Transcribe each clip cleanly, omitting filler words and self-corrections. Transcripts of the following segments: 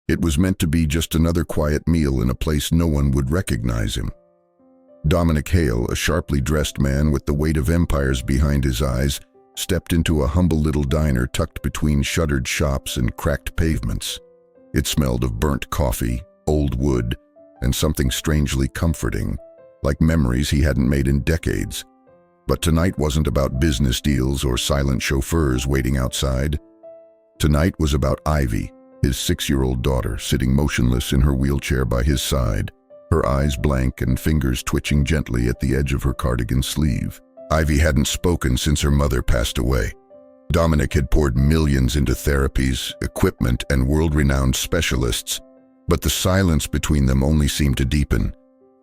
It was meant to be just another quiet meal in a place no one would recognize him. Dominic Hale, a sharply dressed man with the weight of empires behind his eyes, stepped into a humble little diner tucked between shuttered shops and cracked pavements. It smelled of burnt coffee, old wood, and something strangely comforting, like memories he hadn't made in decades. But tonight wasn't about business deals or silent chauffeurs waiting outside. Tonight was about Ivy, his 6-year-old daughter, sitting motionless in her wheelchair by his side, her eyes blank and fingers twitching gently at the edge of her cardigan sleeve. Ivy hadn't spoken since her mother passed away. Dominic had poured millions into therapies, equipment, and world-renowned specialists, but the silence between them only seemed to deepen.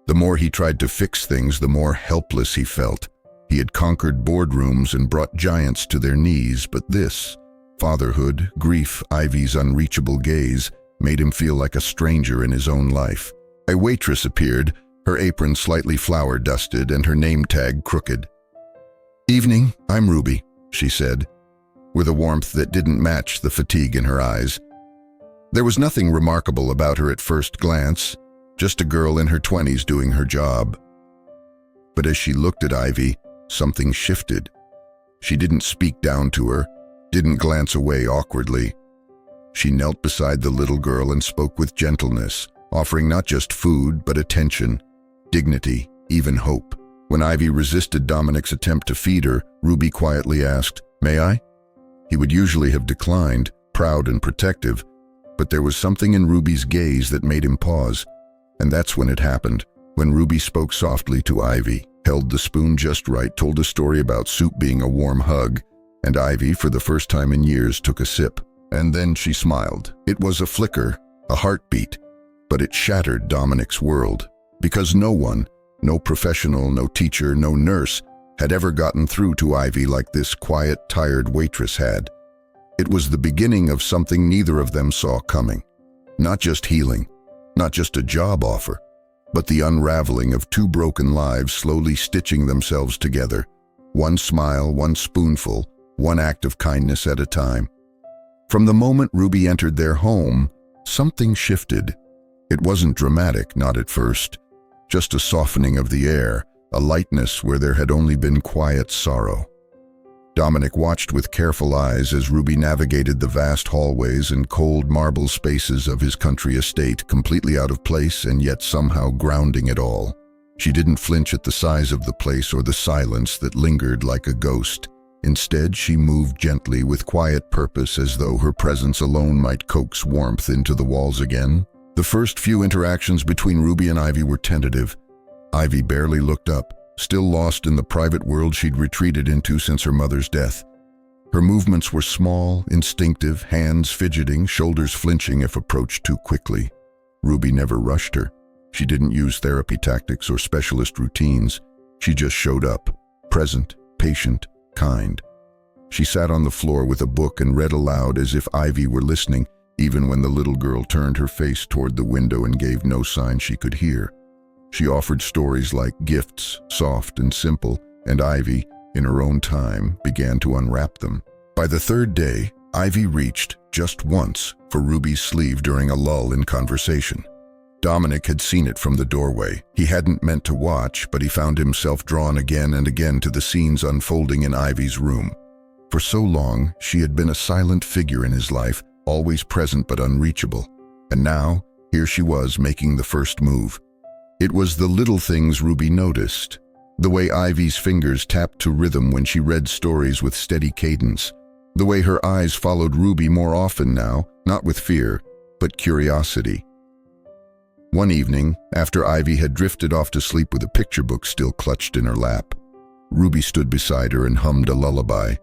The more he tried to fix things, the more helpless he felt. He had conquered boardrooms and brought giants to their knees, but this, fatherhood, grief, Ivy's unreachable gaze, made him feel like a stranger in his own life. A waitress appeared, her apron slightly flour-dusted and her name tag crooked. "Evening, I'm Ruby," she said, with a warmth that didn't match the fatigue in her eyes. There was nothing remarkable about her at first glance, just a girl in her 20s doing her job. But as she looked at Ivy, something shifted. She didn't speak down to her, didn't glance away awkwardly. She knelt beside the little girl and spoke with gentleness, offering not just food, but attention, dignity, even hope. When Ivy resisted Dominic's attempt to feed her, Ruby quietly asked, "May I?" He would usually have declined, proud and protective, but there was something in Ruby's gaze that made him pause. And that's when it happened, when Ruby spoke softly to Ivy, held the spoon just right, told a story about soup being a warm hug, and Ivy, for the first time in years, took a sip. And then she smiled. It was a flicker, a heartbeat, but it shattered Dominic's world, because no one, no professional, no teacher, no nurse, had ever gotten through to Ivy like this quiet, tired waitress had. It was the beginning of something neither of them saw coming. Not just healing, not just a job offer, but the unraveling of two broken lives slowly stitching themselves together. One smile, one spoonful, one act of kindness at a time. From the moment Ruby entered their home, something shifted. It wasn't dramatic, not at first. Just a softening of the air, a lightness where there had only been quiet sorrow. Dominic watched with careful eyes as Ruby navigated the vast hallways and cold marble spaces of his country estate, completely out of place and yet somehow grounding it all. She didn't flinch at the size of the place or the silence that lingered like a ghost. Instead, she moved gently with quiet purpose, as though her presence alone might coax warmth into the walls again. The first few interactions between Ruby and Ivy were tentative. Ivy barely looked up, still lost in the private world she'd retreated into since her mother's death. Her movements were small, instinctive, hands fidgeting, shoulders flinching if approached too quickly. Ruby never rushed her. She didn't use therapy tactics or specialist routines. She just showed up, present, patient, kind. She sat on the floor with a book and read aloud as if Ivy were listening, even when the little girl turned her face toward the window and gave no sign she could hear. She offered stories like gifts, soft and simple, and Ivy, in her own time, began to unwrap them. By the third day, Ivy reached, just once, for Ruby's sleeve during a lull in conversation. Dominic had seen it from the doorway. He hadn't meant to watch, but he found himself drawn again and again to the scenes unfolding in Ivy's room. For so long, she had been a silent figure in his life, always present but unreachable. And now, here she was making the first move. It was the little things Ruby noticed. The way Ivy's fingers tapped to rhythm when she read stories with steady cadence. The way her eyes followed Ruby more often now, not with fear, but curiosity. One evening, after Ivy had drifted off to sleep with a picture book still clutched in her lap, Ruby stood beside her and hummed a lullaby.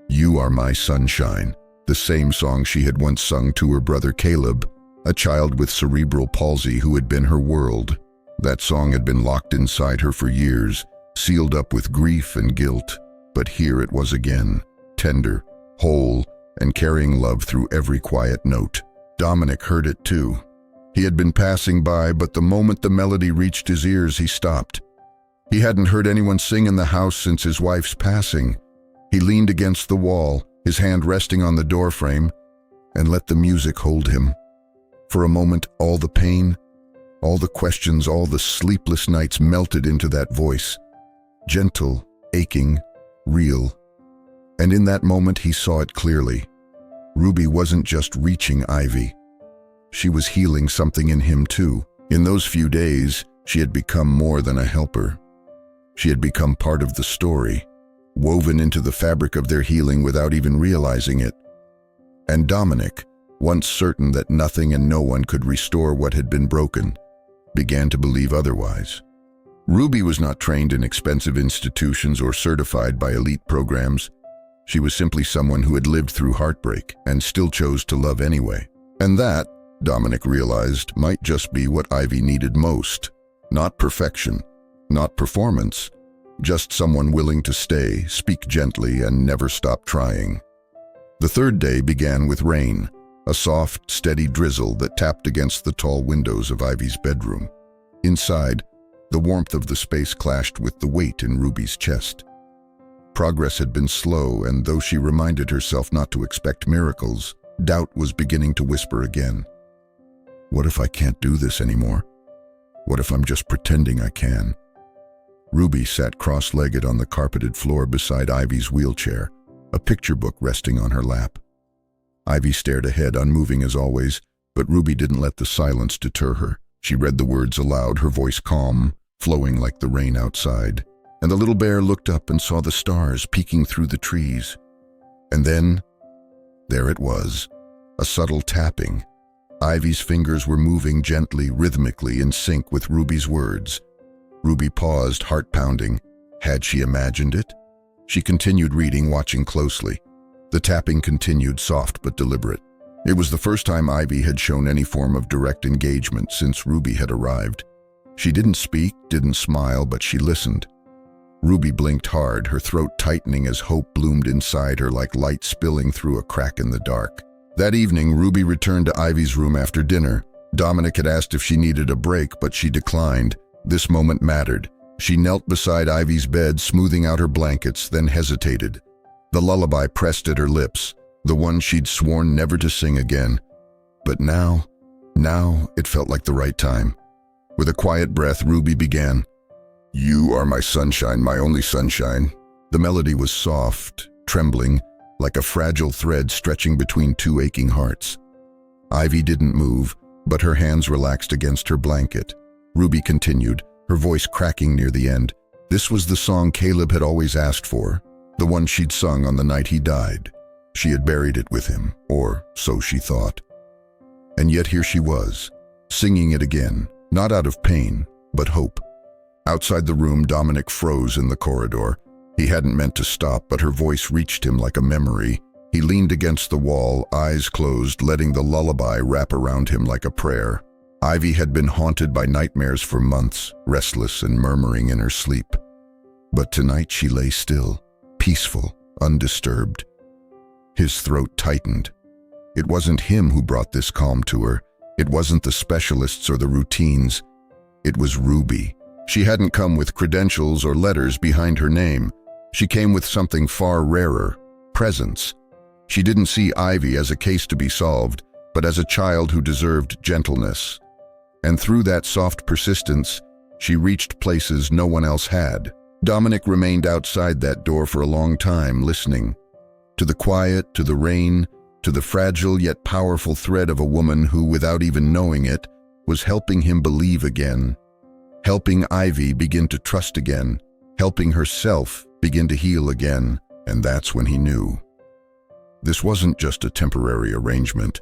"You Are My Sunshine," the same song she had once sung to her brother Caleb, a child with cerebral palsy who had been her world. That song had been locked inside her for years, sealed up with grief and guilt, but here it was again, tender, whole, and carrying love through every quiet note. Dominic heard it too. He had been passing by, but the moment the melody reached his ears, he stopped. He hadn't heard anyone sing in the house since his wife's passing. He leaned against the wall, his hand resting on the doorframe, and let the music hold him. For a moment, all the pain, all the questions, all the sleepless nights melted into that voice. Gentle, aching, real. And in that moment, he saw it clearly. Ruby wasn't just reaching Ivy. She was healing something in him too. In those few days, she had become more than a helper. She had become part of the story, woven into the fabric of their healing without even realizing it. And Dominic, once certain that nothing and no one could restore what had been broken, began to believe otherwise. Ruby was not trained in expensive institutions or certified by elite programs. She was simply someone who had lived through heartbreak and still chose to love anyway. And that, Dominic realized, might just be what Ivy needed most. Not perfection, not performance, just someone willing to stay, speak gently, and never stop trying. The third day began with rain, a soft, steady drizzle that tapped against the tall windows of Ivy's bedroom. Inside, the warmth of the space clashed with the weight in Ruby's chest. Progress had been slow, and though she reminded herself not to expect miracles, doubt was beginning to whisper again. What if I can't do this anymore? What if I'm just pretending I can? Ruby sat cross-legged on the carpeted floor beside Ivy's wheelchair, a picture book resting on her lap. Ivy stared ahead, unmoving as always, but Ruby didn't let the silence deter her. She read the words aloud, her voice calm, flowing like the rain outside. And the little bear looked up and saw the stars peeking through the trees. And then, there it was, a subtle tapping. Ivy's fingers were moving gently, rhythmically, in sync with Ruby's words. Ruby paused, heart pounding. Had she imagined it? She continued reading, watching closely. The tapping continued, soft but deliberate. It was the first time Ivy had shown any form of direct engagement since Ruby had arrived. She didn't speak, didn't smile, but she listened. Ruby blinked hard, her throat tightening as hope bloomed inside her like light spilling through a crack in the dark. That evening, Ruby returned to Ivy's room after dinner. Dominic had asked if she needed a break, but she declined. This moment mattered. She knelt beside Ivy's bed, smoothing out her blankets, then hesitated. The lullaby pressed at her lips, the one she'd sworn never to sing again. But now it felt like the right time. With a quiet breath, Ruby began. You are my sunshine, my only sunshine. The melody was soft, trembling, like a fragile thread stretching between two aching hearts. Ivy didn't move, but her hands relaxed against her blanket. Ruby continued, her voice cracking near the end. This was the song Caleb had always asked for, the one she'd sung on the night he died. She had buried it with him, or so she thought. And yet here she was, singing it again, not out of pain, but hope. Outside the room, Dominic froze in the corridor. He hadn't meant to stop, but her voice reached him like a memory. He leaned against the wall, eyes closed, letting the lullaby wrap around him like a prayer. Ivy had been haunted by nightmares for months, restless and murmuring in her sleep. But tonight she lay still, peaceful, undisturbed. His throat tightened. It wasn't him who brought this calm to her. It wasn't the specialists or the routines. It was Ruby. She hadn't come with credentials or letters behind her name. She came with something far rarer, presence. She didn't see Ivy as a case to be solved, but as a child who deserved gentleness. And through that soft persistence, she reached places no one else had. Dominic remained outside that door for a long time, listening. To the quiet, to the rain, to the fragile yet powerful thread of a woman who, without even knowing it, was helping him believe again. Helping Ivy begin to trust again, helping herself begin to heal again, and that's when he knew. This wasn't just a temporary arrangement.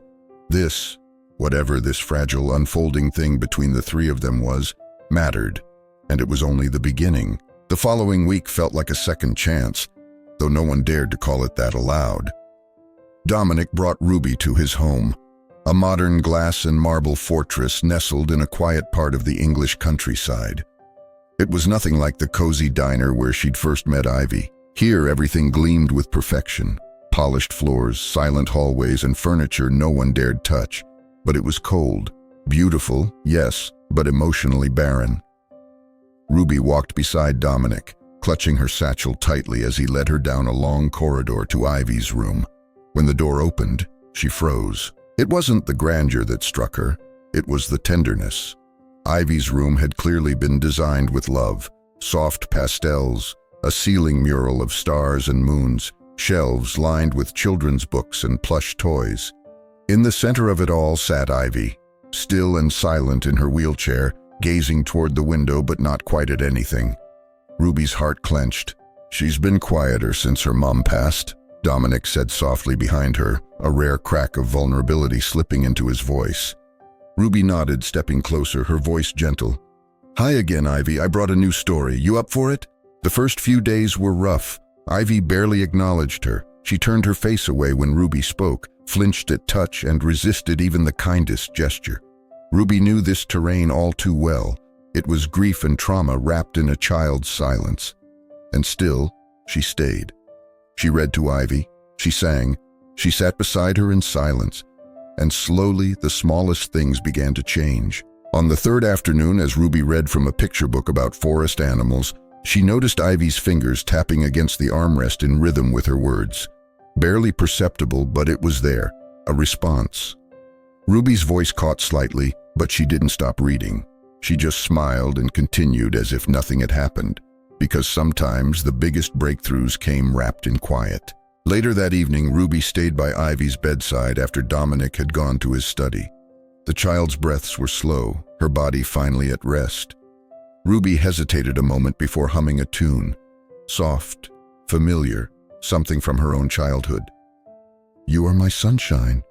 This, whatever this fragile, unfolding thing between the three of them was, mattered, and it was only the beginning. The following week felt like a second chance, though no one dared to call it that aloud. Dominic brought Ruby to his home, a modern glass and marble fortress nestled in a quiet part of the English countryside. It was nothing like the cozy diner where she'd first met Ivy. Here, everything gleamed with perfection. Polished floors, silent hallways, and furniture no one dared touch. But it was cold. Beautiful, yes, but emotionally barren. Ruby walked beside Dominic, clutching her satchel tightly as he led her down a long corridor to Ivy's room. When the door opened, she froze. It wasn't the grandeur that struck her. It was the tenderness. Ivy's room had clearly been designed with love. Soft pastels, a ceiling mural of stars and moons, shelves lined with children's books and plush toys. In the center of it all sat Ivy, still and silent in her wheelchair, gazing toward the window but not quite at anything. Ruby's heart clenched. "She's been quieter since her mom passed," Dominic said softly behind her, a rare crack of vulnerability slipping into his voice. Ruby nodded, stepping closer, her voice gentle. "Hi again, Ivy. I brought a new story. You up for it?" The first few days were rough. Ivy barely acknowledged her. She turned her face away when Ruby spoke, flinched at touch, and resisted even the kindest gesture. Ruby knew this terrain all too well. It was grief and trauma wrapped in a child's silence. And still, she stayed. She read to Ivy. She sang. She sat beside her in silence. And slowly, the smallest things began to change. On the third afternoon, as Ruby read from a picture book about forest animals, she noticed Ivy's fingers tapping against the armrest in rhythm with her words. Barely perceptible, but it was there, a response. Ruby's voice caught slightly, but she didn't stop reading. She just smiled and continued as if nothing had happened, because sometimes the biggest breakthroughs came wrapped in quiet. Later that evening, Ruby stayed by Ivy's bedside after Dominic had gone to his study. The child's breaths were slow, her body finally at rest. Ruby hesitated a moment before humming a tune. Soft, familiar, something from her own childhood. "You are my sunshine."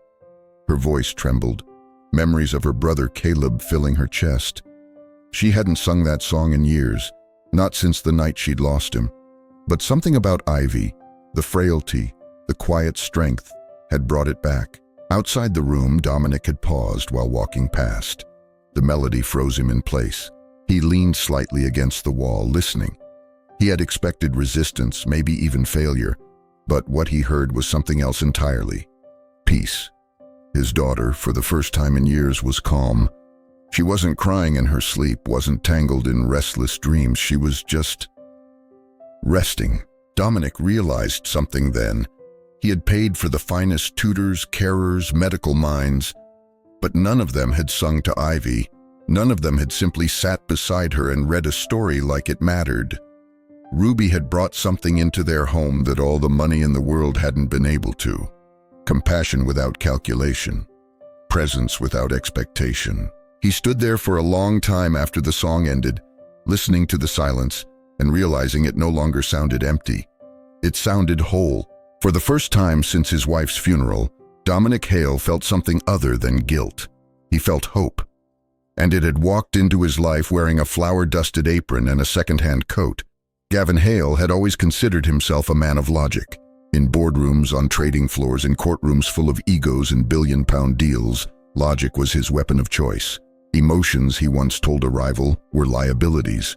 Her voice trembled, memories of her brother Caleb filling her chest. She hadn't sung that song in years, not since the night she'd lost him. But something about Ivy, the frailty, the quiet strength, had brought it back. Outside the room, Dominic had paused while walking past. The melody froze him in place. He leaned slightly against the wall, listening. He had expected resistance, maybe even failure, but what he heard was something else entirely. Peace. His daughter, for the first time in years, was calm. She wasn't crying in her sleep, wasn't tangled in restless dreams. She was just resting. Dominic realized something then. He had paid for the finest tutors, carers, medical minds, but none of them had sung to Ivy. None of them had simply sat beside her and read a story like it mattered. Ruby had brought something into their home that all the money in the world hadn't been able to. Compassion without calculation. Presence without expectation. He stood there for a long time after the song ended, listening to the silence and realizing it no longer sounded empty. It sounded whole. For the first time since his wife's funeral, Dominic Hale felt something other than guilt. He felt hope. And it had walked into his life wearing a flour-dusted apron and a second-hand coat. Gavin Hale had always considered himself a man of logic. In boardrooms, on trading floors, in courtrooms full of egos and billion-pound deals, logic was his weapon of choice. Emotions, he once told a rival, were liabilities.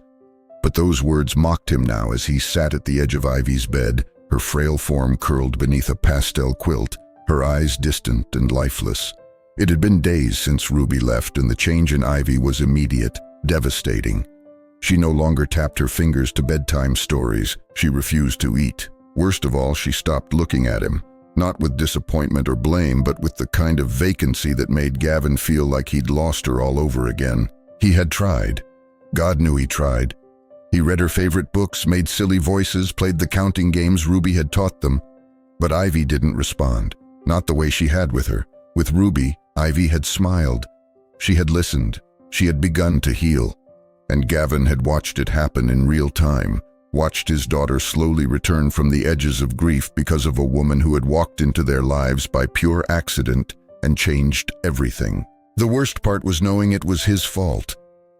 But those words mocked him now as he sat at the edge of Ivy's bed, her frail form curled beneath a pastel quilt, her eyes distant and lifeless. It had been days since Ruby left, and the change in Ivy was immediate, devastating. She no longer tapped her fingers to bedtime stories. She refused to eat. Worst of all, she stopped looking at him, not with disappointment or blame, but with the kind of vacancy that made Gavin feel like he'd lost her all over again. He had tried. God knew he tried. He read her favorite books, made silly voices, played the counting games Ruby had taught them. But Ivy didn't respond, not the way she had with her. With Ruby, Ivy had smiled. She had listened. She had begun to heal. And Gavin had watched it happen in real time, watched his daughter slowly return from the edges of grief because of a woman who had walked into their lives by pure accident and changed everything. The worst part was knowing it was his fault.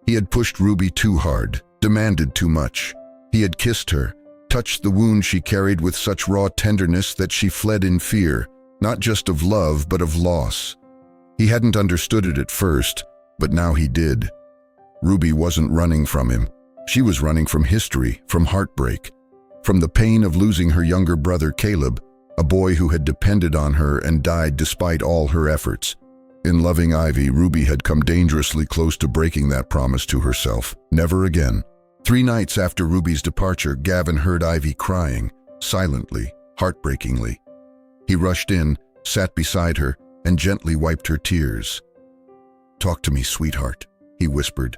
He had pushed Ruby too hard, demanded too much. He had kissed her, touched the wound she carried with such raw tenderness that she fled in fear, not just of love, but of loss. He hadn't understood it at first, but now he did. Ruby wasn't running from him. She was running from history, from heartbreak, from the pain of losing her younger brother Caleb, a boy who had depended on her and died despite all her efforts. In loving Ivy, Ruby had come dangerously close to breaking that promise to herself. Never again. 3 nights after Ruby's departure, Gavin heard Ivy crying, silently, heartbreakingly. He rushed in, sat beside her, and gently wiped her tears. "Talk to me, sweetheart," he whispered.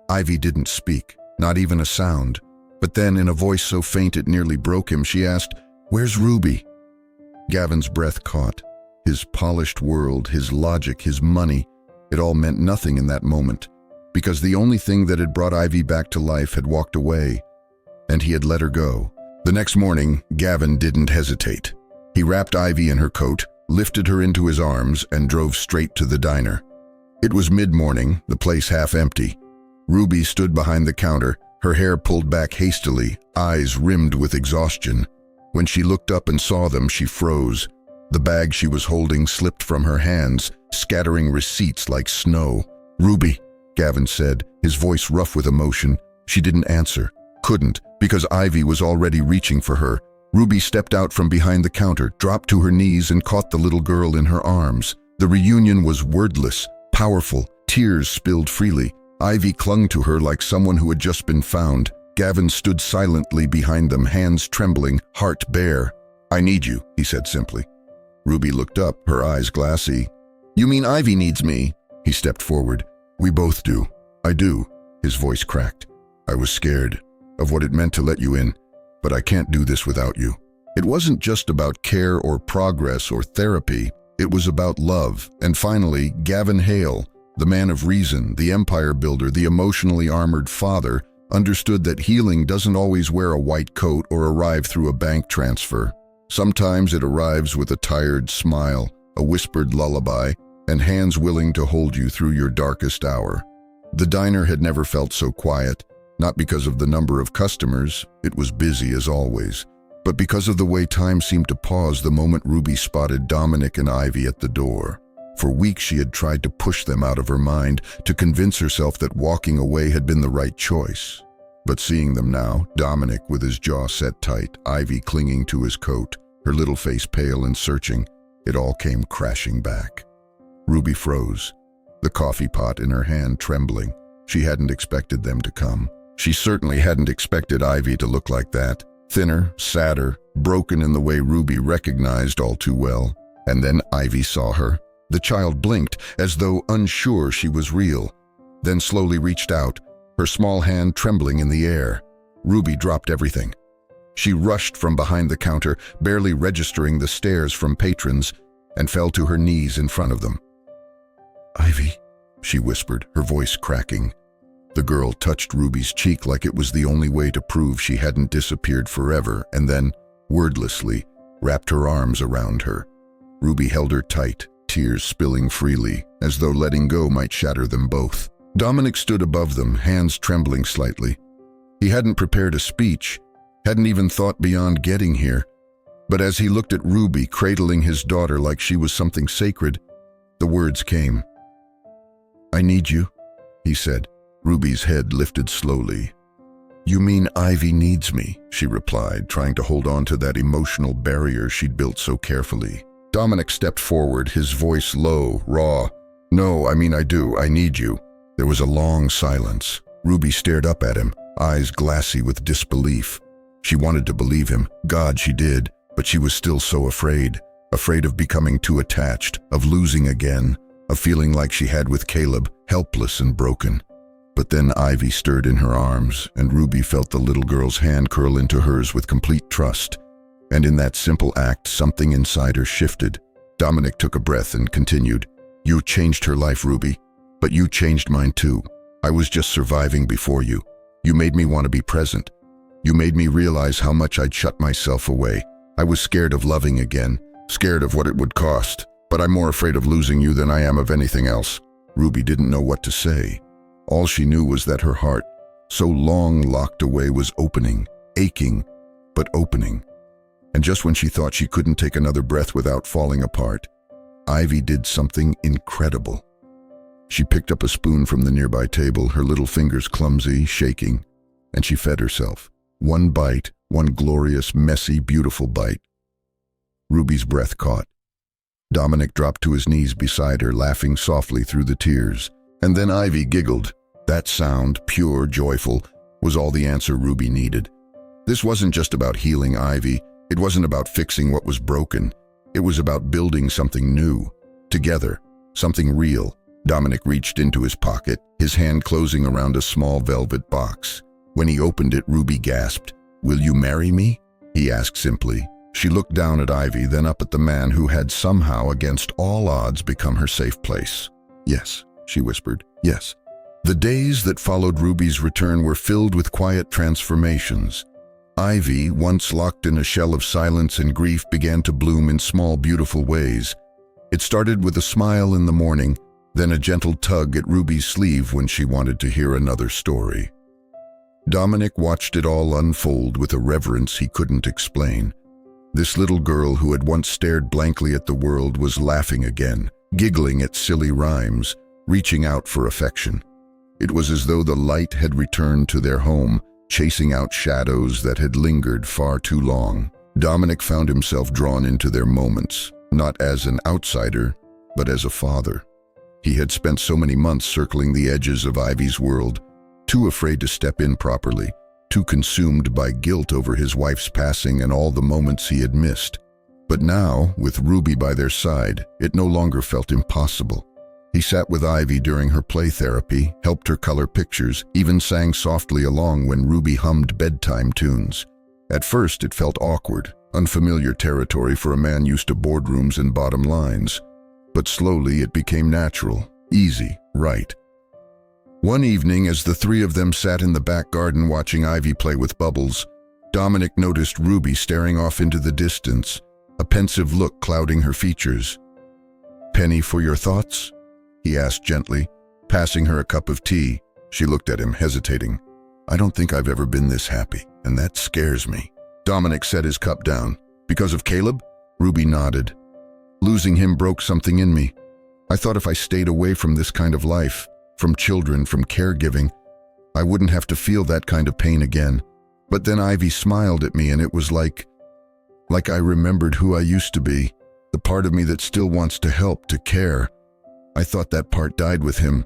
Ivy didn't speak, not even a sound. But then, in a voice so faint it nearly broke him, she asked, "Where's Ruby?" Gavin's breath caught. His polished world, his logic, his money, it all meant nothing in that moment, because the only thing that had brought Ivy back to life had walked away, and he had let her go. The next morning, Gavin didn't hesitate. He wrapped Ivy in her coat, lifted her into his arms, and drove straight to the diner. It was mid-morning, the place half empty. Ruby stood behind the counter, her hair pulled back hastily, eyes rimmed with exhaustion. When she looked up and saw them, she froze. The bag she was holding slipped from her hands, scattering receipts like snow. "Ruby," Gavin said, his voice rough with emotion. She didn't answer. Couldn't, because Ivy was already reaching for her. Ruby stepped out from behind the counter, dropped to her knees, and caught the little girl in her arms. The reunion was wordless, powerful, tears spilled freely. Ivy clung to her like someone who had just been found. Gavin stood silently behind them, hands trembling, heart bare. "I need you," he said simply. Ruby looked up, her eyes glassy. "You mean Ivy needs me?" He stepped forward. "We both do. I do." His voice cracked. "I was scared of what it meant to let you in, but I can't do this without you." It wasn't just about care or progress or therapy. It was about love. And finally, Gavin Hale, the man of reason, the empire builder, the emotionally armored father, understood that healing doesn't always wear a white coat or arrive through a bank transfer. Sometimes it arrives with a tired smile, a whispered lullaby, and hands willing to hold you through your darkest hour. The diner had never felt so quiet, not because of the number of customers, it was busy as always, but because of the way time seemed to pause the moment Ruby spotted Dominic and Ivy at the door. For weeks she had tried to push them out of her mind, to convince herself that walking away had been the right choice. But seeing them now, Dominic with his jaw set tight, Ivy clinging to his coat, her little face pale and searching, it all came crashing back. Ruby froze, the coffee pot in her hand trembling. She hadn't expected them to come. She certainly hadn't expected Ivy to look like that, thinner, sadder, broken in the way Ruby recognized all too well. And then Ivy saw her. The child blinked, as though unsure she was real, then slowly reached out, her small hand trembling in the air. Ruby dropped everything. She rushed from behind the counter, barely registering the stares from patrons, and fell to her knees in front of them. "Ivy," she whispered, her voice cracking. The girl touched Ruby's cheek like it was the only way to prove she hadn't disappeared forever, and then, wordlessly, wrapped her arms around her. Ruby held her tight, tears spilling freely, as though letting go might shatter them both. Dominic stood above them, hands trembling slightly. He hadn't prepared a speech, hadn't even thought beyond getting here. But as he looked at Ruby, cradling his daughter like she was something sacred, the words came. "I need you," he said. Ruby's head lifted slowly. "You mean Ivy needs me," she replied, trying to hold on to that emotional barrier she'd built so carefully. Dominic stepped forward, his voice low, raw. "No, I mean I do. I need you." There was a long silence. Ruby stared up at him, eyes glassy with disbelief. She wanted to believe him. God, she did. But she was still so afraid. Afraid of becoming too attached, of losing again, of feeling like she had with Caleb, helpless and broken. But then Ivy stirred in her arms, and Ruby felt the little girl's hand curl into hers with complete trust. And in that simple act, something inside her shifted. Dominic took a breath and continued, "You changed her life, Ruby, but you changed mine too. I was just surviving before you. You made me want to be present. You made me realize how much I'd shut myself away. I was scared of loving again, scared of what it would cost, but I'm more afraid of losing you than I am of anything else." Ruby didn't know what to say. All she knew was that her heart, so long locked away, was opening, aching, but opening. And just when she thought she couldn't take another breath without falling apart, Ivy did something incredible. She picked up a spoon from the nearby table, her little fingers clumsy, shaking, and she fed herself. One bite, one glorious, messy, beautiful bite. Ruby's breath caught. Dominic dropped to his knees beside her, laughing softly through the tears. And then Ivy giggled. That sound, pure, joyful, was all the answer Ruby needed. This wasn't just about healing Ivy. It wasn't about fixing what was broken. It was about building something new, together, something real, Dominic reached into his pocket, his hand closing around a small velvet box. When he opened it, Ruby gasped. "Will you marry me?" he asked simply. She looked down at Ivy, then up at the man who had somehow, against all odds, become her safe place. "Yes," she whispered, "yes." The days that followed Ruby's return were filled with quiet transformations. Ivy, once locked in a shell of silence and grief, began to bloom in small, beautiful ways. It started with a smile in the morning, then a gentle tug at Ruby's sleeve when she wanted to hear another story. Dominic watched it all unfold with a reverence he couldn't explain. This little girl who had once stared blankly at the world was laughing again, giggling at silly rhymes, reaching out for affection. It was as though the light had returned to their home, chasing out shadows that had lingered far too long. Dominic found himself drawn into their moments, not as an outsider, but as a father. He had spent so many months circling the edges of Ivy's world, too afraid to step in properly, too consumed by guilt over his wife's passing and all the moments he had missed. But now, with Ruby by their side, it no longer felt impossible. He sat with Ivy during her play therapy, helped her color pictures, even sang softly along when Ruby hummed bedtime tunes. At first, it felt awkward, unfamiliar territory for a man used to boardrooms and bottom lines. But slowly it became natural, easy, right. One evening, as the three of them sat in the back garden watching Ivy play with bubbles, Dominic noticed Ruby staring off into the distance, a pensive look clouding her features. "Penny for your thoughts?" he asked gently, passing her a cup of tea. She looked at him, hesitating. "I don't think I've ever been this happy, and that scares me." Dominic set his cup down. "Because of Caleb?" Ruby nodded. "Losing him broke something in me. I thought if I stayed away from this kind of life, from children, from caregiving, I wouldn't have to feel that kind of pain again. But then Ivy smiled at me and it was like I remembered who I used to be, the part of me that still wants to help, to care. I thought that part died with him."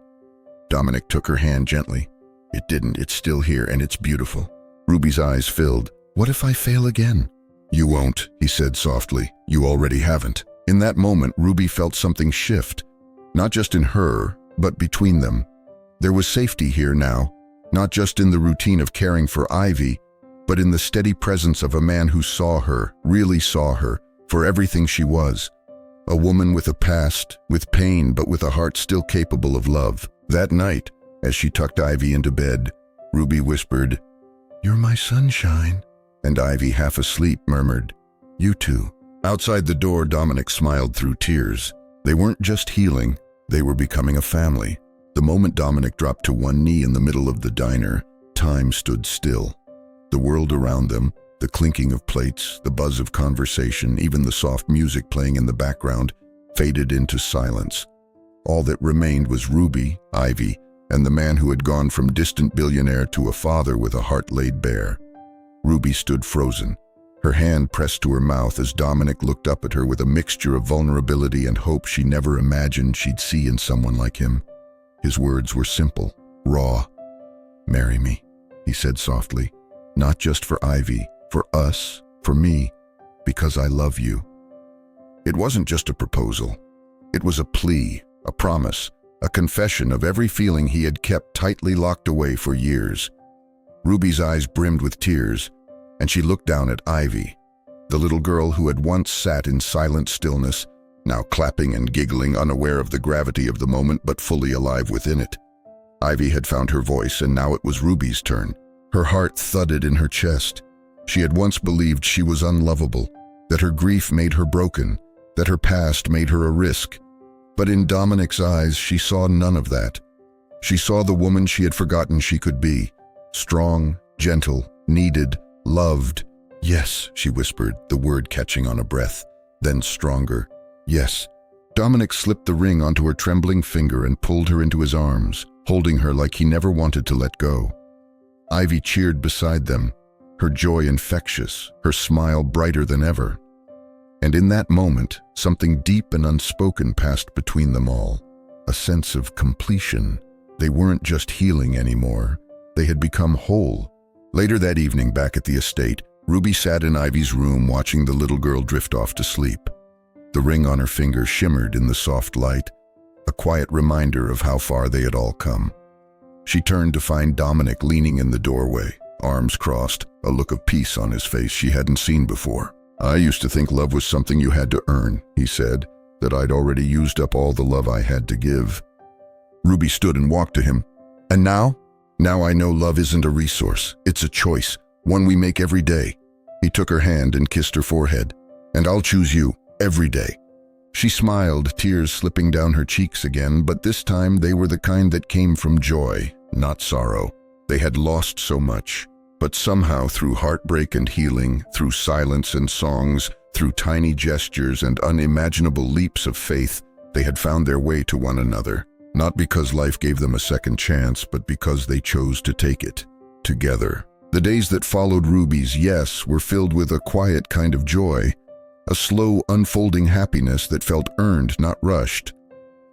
Dominic took her hand gently. "It didn't, it's still here and it's beautiful." Ruby's eyes filled. "What if I fail again?" "You won't," he said softly. "You already haven't." In that moment, Ruby felt something shift, not just in her, but between them. There was safety here now, not just in the routine of caring for Ivy, but in the steady presence of a man who saw her, really saw her, for everything she was. A woman with a past, with pain, but with a heart still capable of love. That night, as she tucked Ivy into bed, Ruby whispered, "You're my sunshine." And Ivy, half asleep, murmured, "You too." Outside the door, Dominic smiled through tears. They weren't just healing, they were becoming a family. The moment Dominic dropped to one knee in the middle of the diner, time stood still. The world around them, the clinking of plates, the buzz of conversation, even the soft music playing in the background, faded into silence. All that remained was Ruby, Ivy, and the man who had gone from distant billionaire to a father with a heart laid bare. Ruby stood frozen, her hand pressed to her mouth as Dominic looked up at her with a mixture of vulnerability and hope she never imagined she'd see in someone like him. His words were simple, raw. "Marry me," he said softly. "Not just for Ivy, for us, for me, because I love you." It wasn't just a proposal. It was a plea, a promise, a confession of every feeling he had kept tightly locked away for years. Ruby's eyes brimmed with tears, and she looked down at Ivy, the little girl who had once sat in silent stillness, now clapping and giggling, unaware of the gravity of the moment but fully alive within it. Ivy had found her voice, and now it was Ruby's turn. Her heart thudded in her chest. She had once believed she was unlovable, that her grief made her broken, that her past made her a risk. But in Dominic's eyes, she saw none of that. She saw the woman she had forgotten she could be, strong, gentle, needed, loved. "Yes," she whispered, the word catching on a breath, then stronger. "Yes." Dominic slipped the ring onto her trembling finger and pulled her into his arms, holding her like he never wanted to let go. Ivy cheered beside them, her joy infectious, her smile brighter than ever. And in that moment, something deep and unspoken passed between them all, a sense of completion. They weren't just healing anymore, they had become whole. Later that evening, back at the estate, Ruby sat in Ivy's room watching the little girl drift off to sleep. The ring on her finger shimmered in the soft light, a quiet reminder of how far they had all come. She turned to find Dominic leaning in the doorway, arms crossed, a look of peace on his face she hadn't seen before. "I used to think love was something you had to earn," he said, "that I'd already used up all the love I had to give." Ruby stood and walked to him. "And now? Now I know love isn't a resource, it's a choice, one we make every day." He took her hand and kissed her forehead. "And I'll choose you, every day." She smiled, tears slipping down her cheeks again, but this time they were the kind that came from joy, not sorrow. They had lost so much, but somehow through heartbreak and healing, through silence and songs, through tiny gestures and unimaginable leaps of faith, they had found their way to one another, not because life gave them a second chance, but because they chose to take it, together. The days that followed Ruby's yes were filled with a quiet kind of joy, a slow, unfolding happiness that felt earned, not rushed.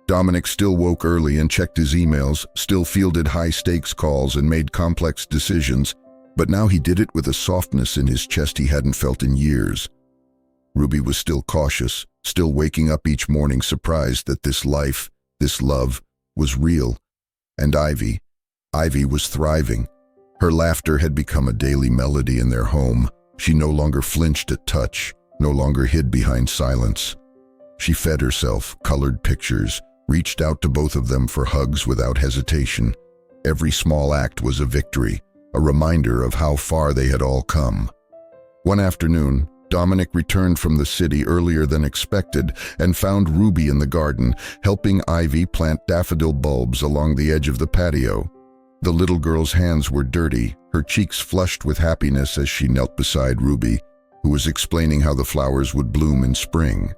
Dominic still woke early and checked his emails, still fielded high-stakes calls and made complex decisions, but now he did it with a softness in his chest he hadn't felt in years. Ruby was still cautious, still waking up each morning surprised that this life, this love, was real. And Ivy was thriving. Her laughter had become a daily melody in their home. She no longer flinched at touch, no longer hid behind silence. She fed herself, colored pictures, reached out to both of them for hugs without hesitation. Every small act was a victory, a reminder of how far they had all come. One afternoon, Dominic returned from the city earlier than expected and found Ruby in the garden, helping Ivy plant daffodil bulbs along the edge of the patio. The little girl's hands were dirty, her cheeks flushed with happiness as she knelt beside Ruby, who was explaining how the flowers would bloom in spring.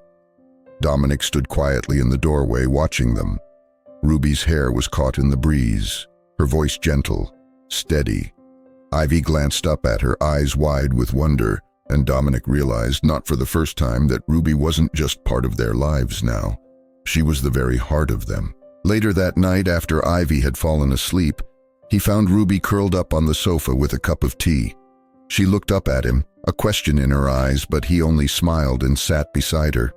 Dominic stood quietly in the doorway watching them. Ruby's hair was caught in the breeze, her voice gentle, steady. Ivy glanced up at her, eyes wide with wonder, and Dominic realized, not for the first time, that Ruby wasn't just part of their lives now. She was the very heart of them. Later that night, after Ivy had fallen asleep, he found Ruby curled up on the sofa with a cup of tea. She looked up at him, a question in her eyes, but he only smiled and sat beside her.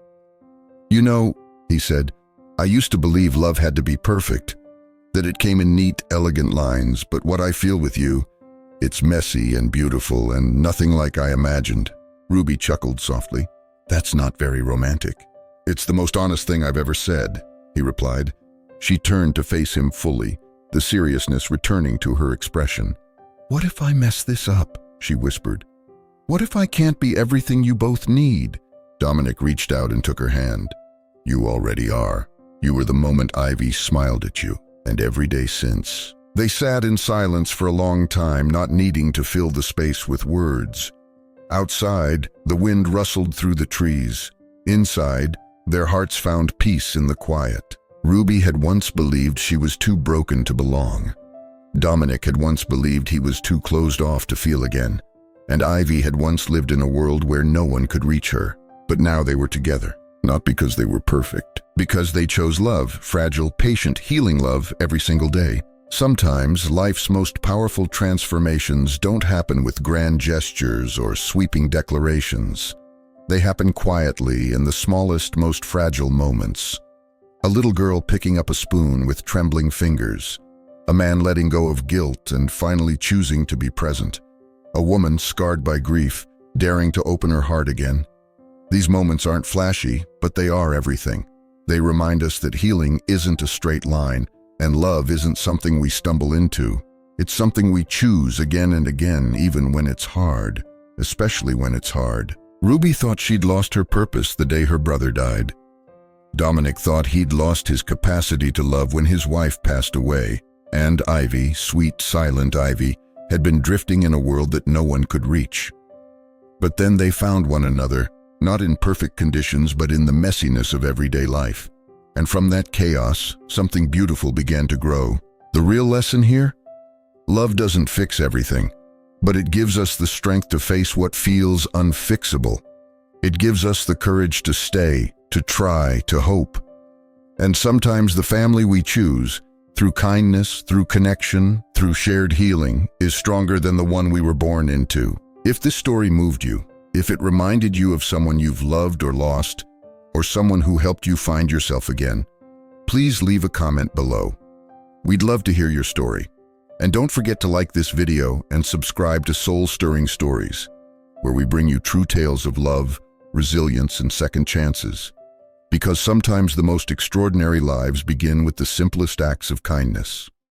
"You know," he said, "I used to believe love had to be perfect, that it came in neat, elegant lines, but what I feel with you, it's messy and beautiful and nothing like I imagined." Ruby chuckled softly. "That's not very romantic." "It's the most honest thing I've ever said," he replied. She turned to face him fully, the seriousness returning to her expression. "What if I mess this up?" she whispered. "What if I can't be everything you both need?" Dominic reached out and took her hand. "You already are. You were the moment Ivy smiled at you, and every day since." They sat in silence for a long time, not needing to fill the space with words. Outside, the wind rustled through the trees. Inside, their hearts found peace in the quiet. Ruby had once believed she was too broken to belong. Dominic had once believed he was too closed off to feel again. And Ivy had once lived in a world where no one could reach her. But now they were together, not because they were perfect, because they chose love, fragile, patient, healing love every single day. Sometimes life's most powerful transformations don't happen with grand gestures or sweeping declarations. They happen quietly in the smallest, most fragile moments. A little girl picking up a spoon with trembling fingers. A man letting go of guilt and finally choosing to be present. A woman scarred by grief, daring to open her heart again. These moments aren't flashy, but they are everything. They remind us that healing isn't a straight line, and love isn't something we stumble into. It's something we choose again and again, even when it's hard, especially when it's hard. Ruby thought she'd lost her purpose the day her brother died. Dominic thought he'd lost his capacity to love when his wife passed away, and Ivy, sweet, silent Ivy, had been drifting in a world that no one could reach. But then they found one another, not in perfect conditions, but in the messiness of everyday life. And from that chaos, something beautiful began to grow. The real lesson here? Love doesn't fix everything, but it gives us the strength to face what feels unfixable. It gives us the courage to stay, to try, to hope. And sometimes the family we choose, through kindness, through connection, through shared healing, is stronger than the one we were born into. If this story moved you, if it reminded you of someone you've loved or lost, or someone who helped you find yourself again, Please leave a comment below. We'd love to hear your story. And don't forget to like this video and subscribe to Soul-Stirring Stories, where we bring you true tales of love, resilience, and second chances. Because sometimes the most extraordinary lives begin with the simplest acts of kindness.